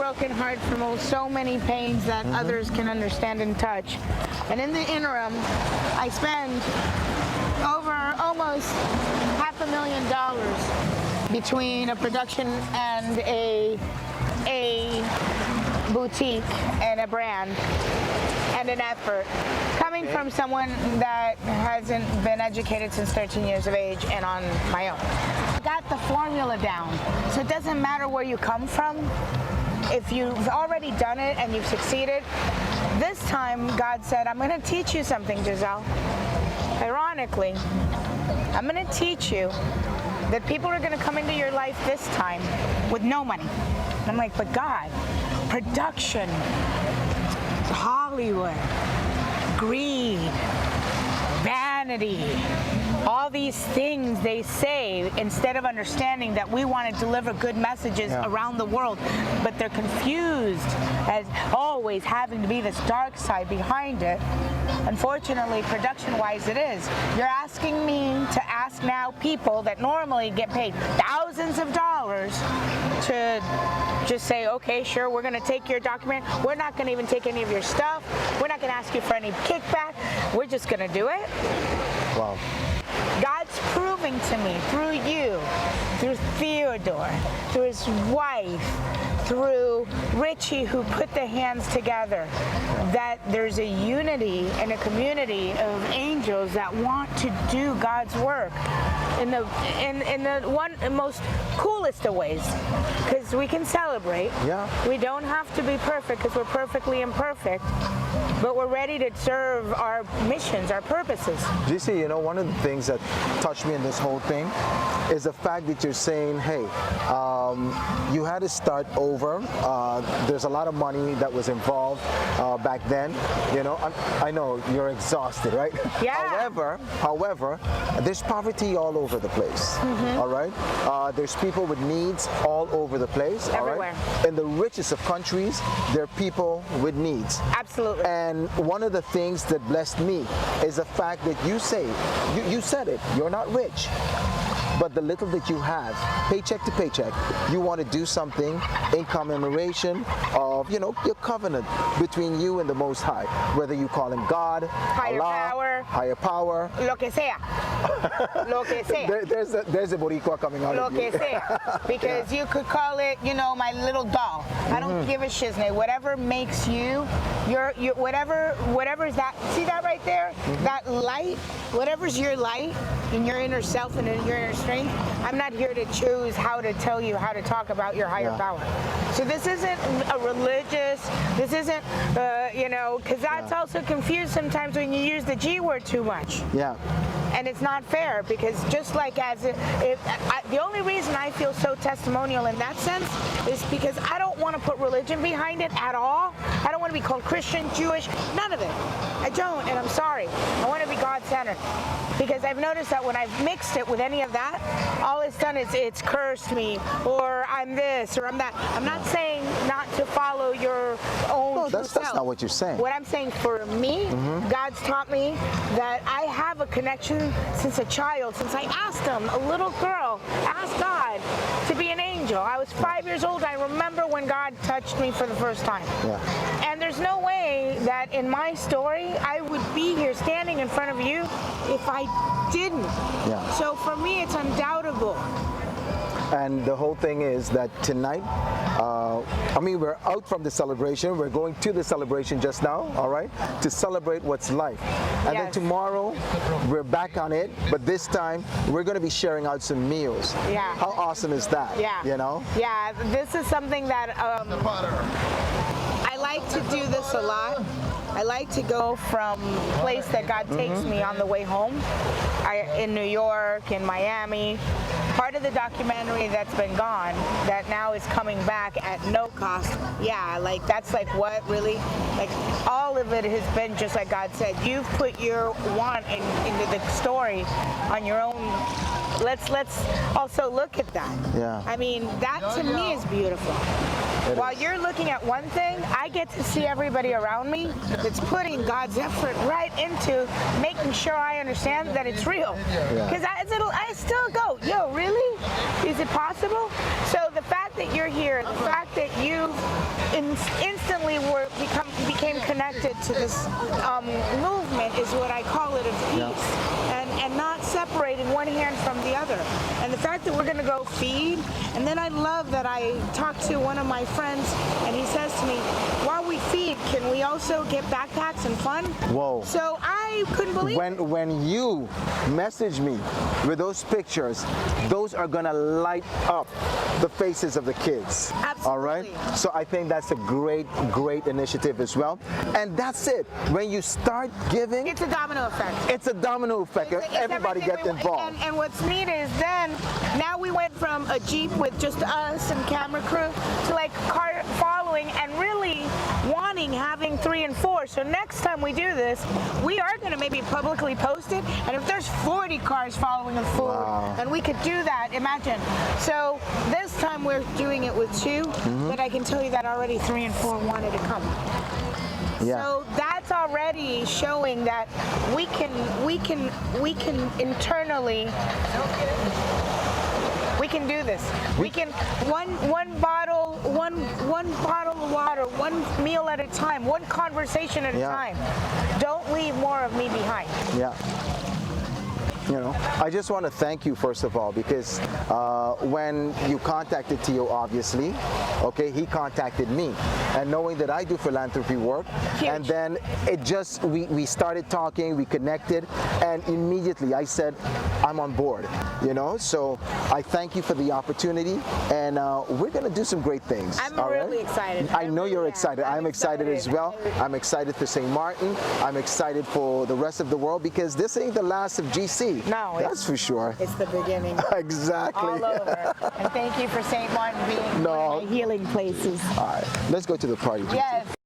broken heart from so many pains that others can understand and touch. And in the interim, I spend over almost $500,000 between a production and a boutique and a brand and an effort coming from someone that hasn't been educated since 13 years of age and on my own. I got the formula down, so it doesn't matter where you come from. If you've already done it and you've succeeded, this time God said, I'm going to teach you something, Giselle. Ironically, I'm going to teach you that people are going to come into your life this time with no money. And I'm like, but God, production, Hollywood, greed, vanity, all these things they say instead of understanding that we want to deliver good messages around the world, but they're confused as always having to be this dark side behind it. Unfortunately, production-wise, it is. You're asking me to ask now people that normally get paid thousands of dollars to just say, okay, sure, we're going to take your document. We're not going to even take any of your stuff. We're not going to ask you for any kickback. We're just going to do it. Wow. God's proving to me through you, through Theodore, through his wife, through Richie, who put the hands together, that there's a unity and a community of angels that want to do God's work in the most coolest of ways, because we can celebrate. Yeah. We don't have to be perfect because we're perfectly imperfect, but we're ready to serve our missions, our purposes. Gisi, you know, one of the things that touched me in this whole thing is the fact that you're saying, hey, you had to start over. There's a lot of money that was involved back then. You know, I know you're exhausted, right? Yeah. However, there's poverty all over the place. All right. There's people with needs all over the place. Everywhere. All right? In the richest of countries, there are people with needs. Absolutely. And one of the things that blessed me is the fact that you said it. You're not rich. But the little that you have, paycheck to paycheck, you want to do something in commemoration of, you know, your covenant between you and the Most High. Whether you call him God, higher Allah, power, higher power. Lo que sea. Lo que sea. There's a Boricua coming out Lo of you. que sea. Because you could call it, you know, my little doll. I don't give a shiznit. Whatever makes you, whatever's that, see that right there? That light, whatever's your light in your inner self and in your inner strength, I'm not here to choose how to tell you how to talk about your higher power. So this isn't a religious, this isn't, you know, because that's also confused sometimes when you use the G word too much. Yeah. And it's not fair, because just like the only reason I feel so testimonial in that sense is because I don't want to put religion behind it at all. I don't want to be called Christian, Jewish, none of it. I don't, and I'm sorry. I want to be God-centered, because I've noticed that when I've mixed it with any of that, all it's done is it's cursed me, or I'm this, or I'm that. I'm not saying not to follow your own No, that's not what you're saying. What I'm saying, for me, God's taught me that I have a connection since a child, since I asked him, a little girl, asked God to be an angel. I was 5 years old. I remember when God touched me for the first time. Yeah. And there's no way that in my story I would be here standing in front of you if I didn't. Yeah. So for me, it's undoubtable. And the whole thing is that tonight, I mean, we're out from the celebration. We're going to the celebration just now, all right, to celebrate what's life. And then tomorrow, we're back on it. But this time, we're going to be sharing out some meals. Yeah. How awesome is that? Yeah. You know? Yeah, this is something that I like to do this a lot. I like to go from place that God takes me on the way home, in New York, in Miami. Part of the documentary that's been gone, that now is coming back at no cost. Yeah, like that's like what really, like all of it has been just like God said. You've put your want into the story on your own. Let's also look at that. Yeah. I mean, that to me is beautiful. While you're looking at one thing, I get to see everybody around me that's putting God's effort right into making sure I understand that it's real. Because I still go, yo, really? Really? Is it possible? So the fact that you're here, the fact that you instantly became connected to this movement is what I call it, of peace, and not separating one hand from the other. And the fact that we're going to go feed, and then I love that I talked to one of my friends, and he says to me, while we feed, can we also get backpacks and fun? Whoa. So I couldn't believe it. When you message me with those pictures, those are gonna light up the faces of the kids. Absolutely. All right? So I think that's a great initiative as well. And that's it. When you start giving, It's a domino effect. it's a domino effect. Everybody gets involved. And what's neat is then, now we went from a Jeep with just us and camera crew to like car following and really having 3 and 4. So next time we do this, we are going to maybe publicly post it. And if there's 40 cars following the food, and we could do that, imagine. So this time we're doing it with 2, but I can tell you that already 3 and 4 wanted to come. Yeah. So that's already showing that we can internally, we can do this. We can one bottle of water, one meal at a time, one conversation at a time. Don't leave more of me behind. Yeah. You know, I just want to thank you first of all, because when you contacted Tio, obviously, okay, he contacted me, and knowing that I do philanthropy work, and then it just we started talking, we connected, and immediately I said I'm on board. You know, so I thank you for the opportunity, and we're gonna do some great things. I'm really excited. I know you're excited. I'm excited as well. I'm excited for St. Martin. I'm excited for the rest of the world, because this ain't the last of GC. No, that's for sure. It's the beginning. Exactly. All over. And thank you for St. Martin being one of my healing places. All right, let's go to the party. Yes.